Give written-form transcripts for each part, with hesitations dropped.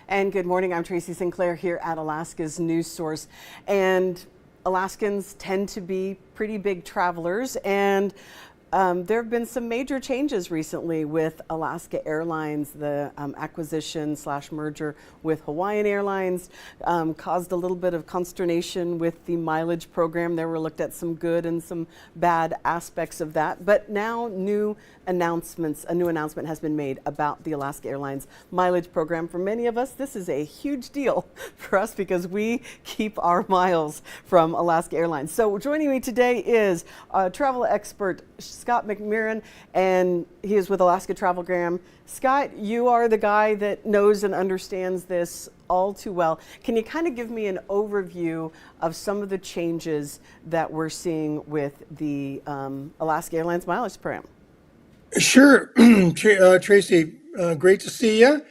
And good morning, I'm Tracy Sinclair here at Alaska's News Source. And Alaskans tend to be pretty big travelers, and there have been some major changes recently with Alaska Airlines. The acquisition / merger with Hawaiian Airlines caused a little bit of consternation with the mileage program. There were looked at some good and some bad aspects of that. But now a new announcement has been made about the Alaska Airlines Mileage program. For many of us, this is a huge deal for us because we keep our miles from Alaska Airlines. So joining me today is travel expert Scott McMurren, and he is with Alaska Travelgram. Scott, you are the guy that knows and understands this all too well. Can you kind of give me an overview of some of the changes that we're seeing with the Alaska Airlines Mileage program? Sure, Tracy, great to see you.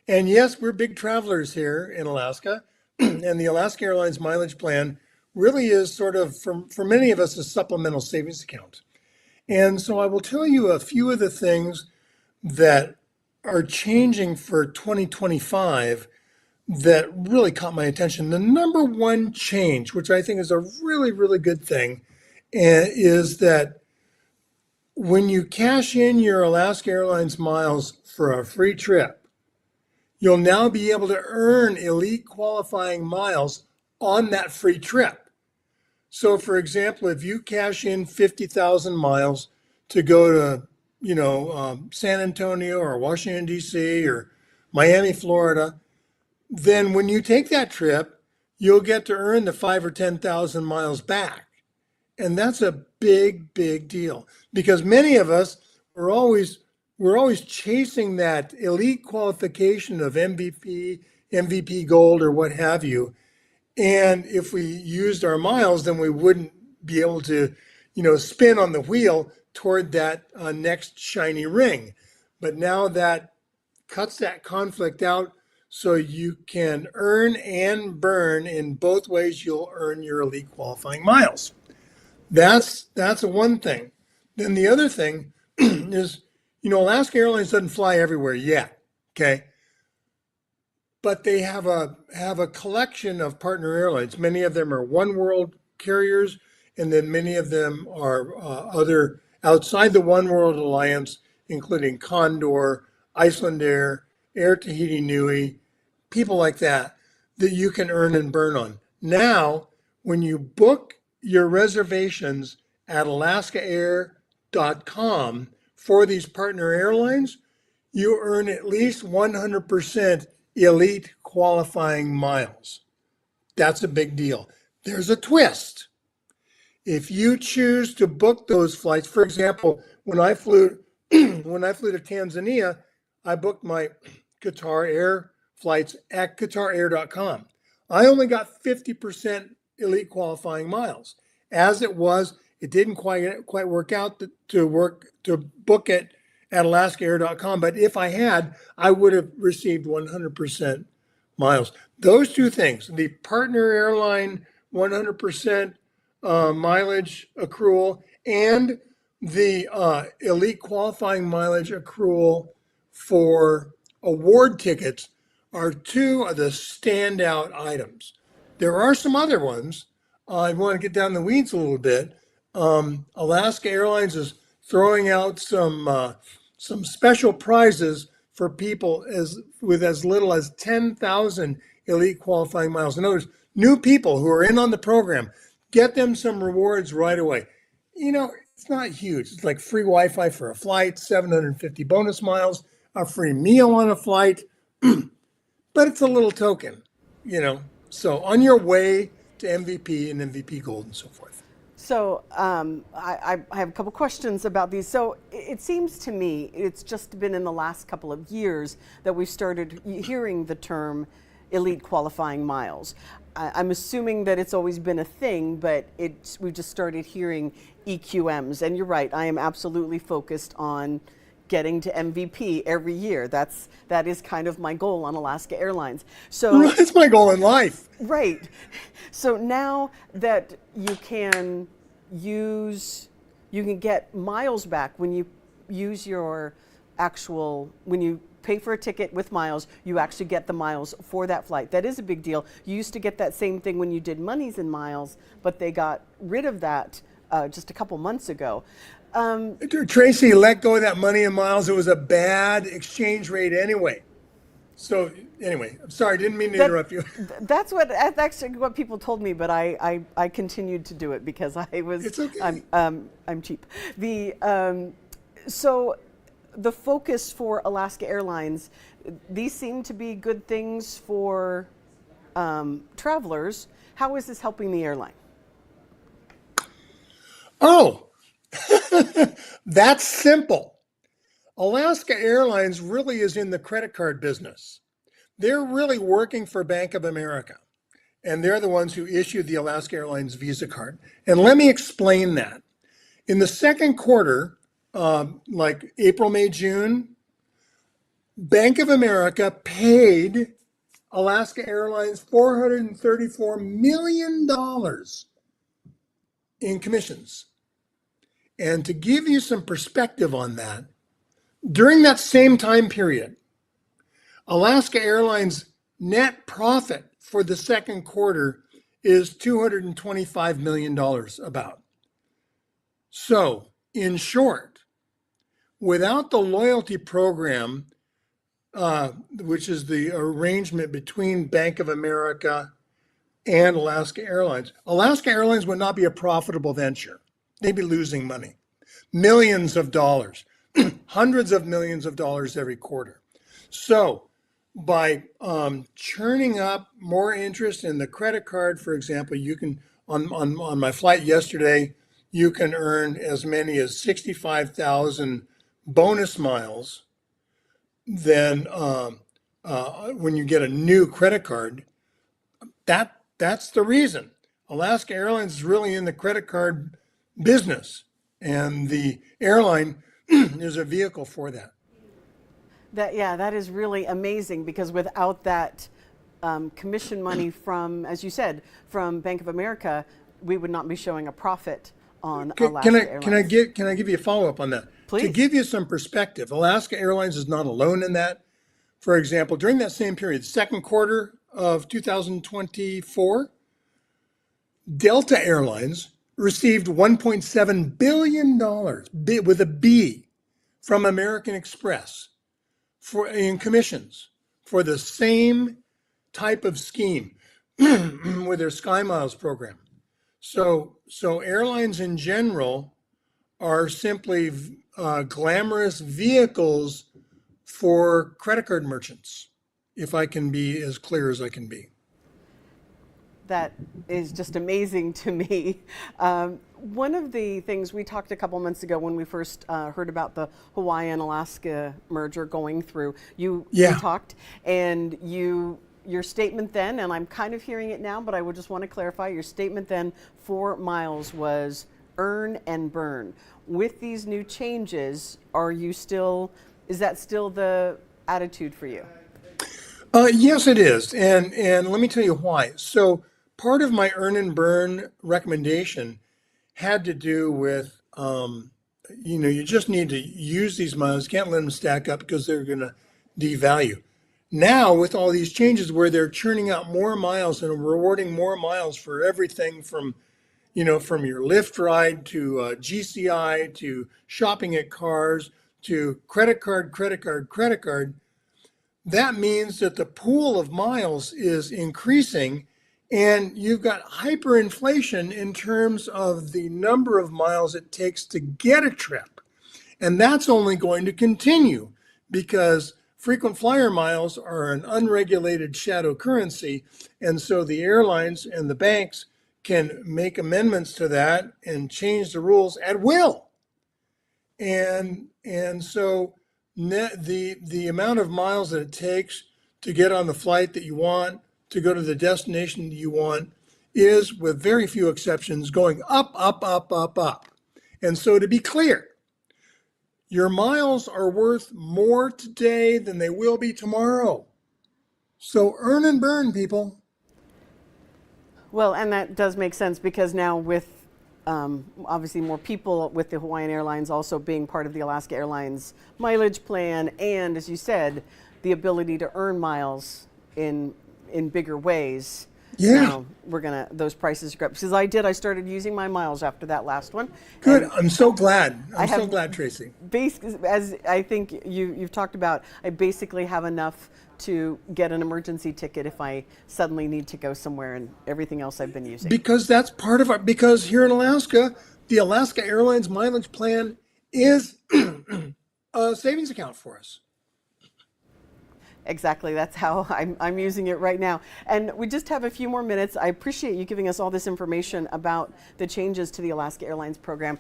And yes, we're big travelers here in Alaska, and the Alaska Airlines Mileage Plan really is sort of, for many of us, a supplemental savings account. And so I will tell you a few of the things that are changing for 2025 that really caught my attention. The number one change, which I think is a really, really good thing, is that when you cash in your Alaska Airlines miles for a free trip, you'll now be able to earn elite qualifying miles on that free trip. So, for example, if you cash in 50,000 miles to go to, San Antonio or Washington, D.C. or Miami, Florida, then when you take that trip, you'll get to earn the 5,000 or 10,000 miles back. And that's a big, big deal because many of us we're always chasing that elite qualification of MVP Gold or what have you. And if we used our miles, then we wouldn't be able to, spin on the wheel toward that next shiny ring. But now that cuts that conflict out so you can earn and burn in both ways. You'll earn your elite qualifying miles. That's one thing. Then the other thing is, Alaska Airlines doesn't fly everywhere yet, okay? But they have a collection of partner airlines. Many of them are one world carriers, and then many of them are other outside the One World Alliance, including Condor, Icelandair, Air Tahiti Nui, people like that you can earn and burn on. Now, when you book your reservations at alaskaair.com for these partner airlines, you earn at least 100% elite qualifying miles. That's a big deal. There's a twist. If you choose to book those flights, for example, when I flew to Tanzania, I booked my Qatar Air flights at qatarair.com. I only got 50% elite qualifying miles. As it was, it didn't quite work out to book it at alaskaair.com, but if I had, I would have received 100% miles. Those two things, the partner airline 100% mileage accrual and the elite qualifying mileage accrual for award tickets are two of the standout items. There are some other ones. I want to get down the weeds a little bit. Alaska Airlines is throwing out some special prizes for people with as little as 10,000 elite qualifying miles. In other words, new people who are in on the program, get them some rewards right away. It's not huge. It's like free Wi-Fi for a flight, 750 bonus miles, a free meal on a flight, but it's a little token, So on your way to MVP and MVP Gold and so forth. So I have a couple questions about these. So it seems to me it's just been in the last couple of years that we've started hearing the term elite qualifying miles. I'm assuming that it's always been a thing, but we've just started hearing EQMs. And you're right, I am absolutely focused on getting to MVP every year. That is kind of my goal on Alaska Airlines. So that's my goal in life. Right. So now that you can get miles back when you use your when you pay for a ticket with miles, you actually get the miles for that flight. That is a big deal. You used to get that same thing when you did monies and miles, but they got rid of that just a couple months ago. Tracy, let go of that money and miles. It was a bad exchange rate anyway. So anyway, I'm sorry, didn't mean to interrupt you. That's actually what people told me, but I continued to do it because I was It's okay. I'm cheap. So the focus for Alaska Airlines, these seem to be good things for travelers. How is this helping the airline? Oh, that's simple. Alaska Airlines really is in the credit card business. They're really working for Bank of America, and they're the ones who issued the Alaska Airlines Visa card. And let me explain that. In the second quarter, like April, May, June, Bank of America paid Alaska Airlines $434 million in commissions. And to give you some perspective on that, during that same time period, Alaska Airlines net profit for the second quarter is $225 million about. So, in short, without the loyalty program, which is the arrangement between Bank of America and Alaska Airlines would not be a profitable venture. They'd be losing money, millions of dollars, hundreds of millions of dollars every quarter. So by churning up more interest in the credit card, for example, you can, on my flight yesterday, you can earn as many as 65,000 bonus miles than when you get a new credit card. That's the reason. Alaska Airlines is really in the credit card business, and the airline is a vehicle for that. That is really amazing, because without that commission money from, as you said, from Bank of America, we would not be showing a profit on Alaska Airlines. Can I give you a follow-up on that? Please. To give you some perspective, Alaska Airlines is not alone in that. For example, during that same period, second quarter of 2024, Delta Airlines received $1.7 billion with a B from American Express in commissions for the same type of scheme with their Sky Miles program. So airlines in general are simply glamorous vehicles for credit card merchants, if I can be as clear as I can be. That is just amazing to me. One of the things we talked a couple months ago when we first heard about the Hawaii and Alaska merger going through, you talked, and your statement then, and I'm kind of hearing it now, but I would just want to clarify, your statement then for miles was earn and burn. With these new changes, is that still the attitude for you? Yes, it is. And let me tell you why. So part of my earn and burn recommendation had to do with, you just need to use these miles. You can't let them stack up because they're going to devalue. Now, with all these changes where they're churning out more miles and rewarding more miles for everything from your Lyft ride to GCI to shopping at cars to credit card, that means that the pool of miles is increasing, and you've got hyperinflation in terms of the number of miles it takes to get a trip. And that's only going to continue because frequent flyer miles are an unregulated shadow currency. And so the airlines and the banks can make amendments to that and change the rules at will. And so the amount of miles that it takes to get on the flight that you want, to go to the destination that you want, is, with very few exceptions, going up, up, up, up, up. And so to be clear, your miles are worth more today than they will be tomorrow. So earn and burn, people. Well, and that does make sense, because now with obviously more people with the Hawaiian Airlines also being part of the Alaska Airlines Mileage plan, and as you said, the ability to earn miles in bigger ways. Yeah. Those prices go up. Because I started using my miles after that last one. Good. And I'm so glad. I I'm so have glad, Tracy. as I think you've talked about, I basically have enough to get an emergency ticket if I suddenly need to go somewhere, and everything else I've been using. Because that's part of our, because here in Alaska, the Alaska Airlines Mileage Plan is a savings account for us. Exactly. That's how I'm using it right now. And we just have a few more minutes. I appreciate you giving us all this information about the changes to the Alaska Airlines program.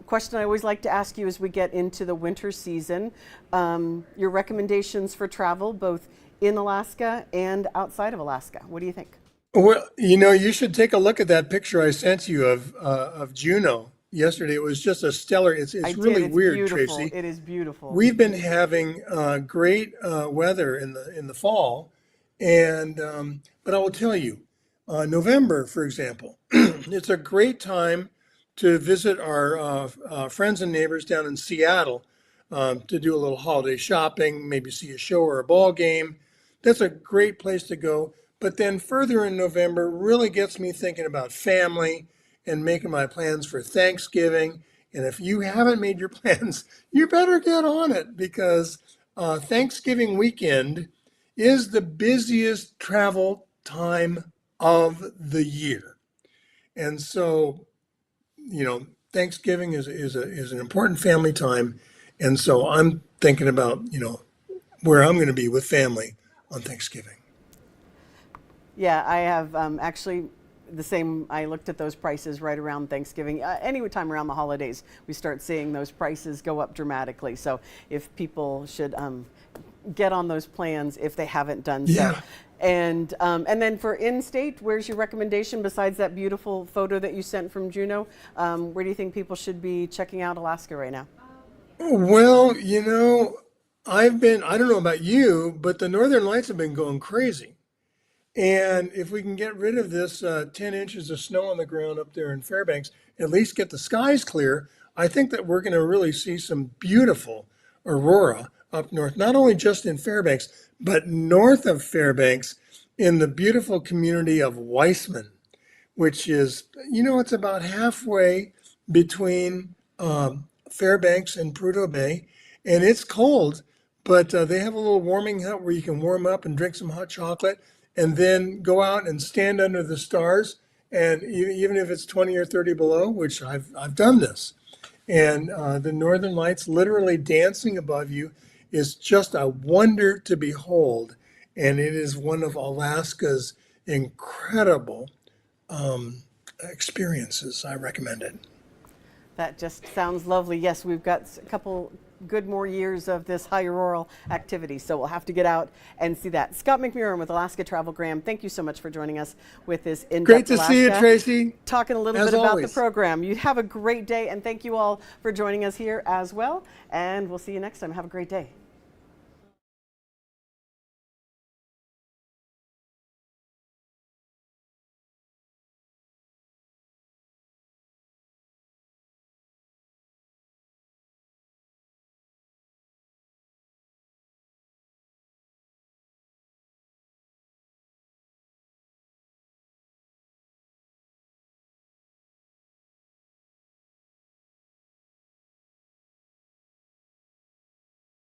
Question I always like to ask you as we get into the winter season, your recommendations for travel, both in Alaska and outside of Alaska. What do you think? Well, you should take a look at that picture I sent you of Juneau yesterday. It was just a stellar. It's I did. really It's weird, beautiful. Tracy. It is beautiful. We've been having great weather in the fall, and but I will tell you, November, for example, it's a great time to visit our friends and neighbors down in Seattle to do a little holiday shopping, maybe see a show or a ball game. That's a great place to go. But then further in November really gets me thinking about family and making my plans for Thanksgiving. And if you haven't made your plans, you better get on it, because Thanksgiving weekend is the busiest travel time of the year. And so, Thanksgiving is an important family time. And so I'm thinking about, where I'm going to be with family on Thanksgiving. Yeah, I have actually the same. I looked at those prices right around Thanksgiving. Any time around the holidays, we start seeing those prices go up dramatically. So if people should get on those plans if they haven't done so. Yeah. And then for in-state, where's your recommendation besides that beautiful photo that you sent from Juneau? Where do you think people should be checking out Alaska right now? Well, I don't know about you, but the Northern Lights have been going crazy. And if we can get rid of this 10 inches of snow on the ground up there in Fairbanks, at least get the skies clear, I think that we're going to really see some beautiful aurora up north, not only just in Fairbanks, but north of Fairbanks in the beautiful community of Weissman, which is, it's about halfway between Fairbanks and Prudhoe Bay. And it's cold, but they have a little warming hut where you can warm up and drink some hot chocolate, and then go out and stand under the stars. And even if it's 20 or 30 below, which I've done this, and the Northern Lights literally dancing above you is just a wonder to behold. And it is one of Alaska's incredible experiences. I recommend it. That just sounds lovely. Yes, we've got a couple good more years of this high auroral activity, so we'll have to get out and see that. Scott McMurren with Alaska Travelgram, thank you so much for joining us with this in-depth Great to Alaska, see you, Tracy. talking a little As bit about always. the program. You have a great day, and thank you all for joining us here as well, and we'll see you next time. Have a great day.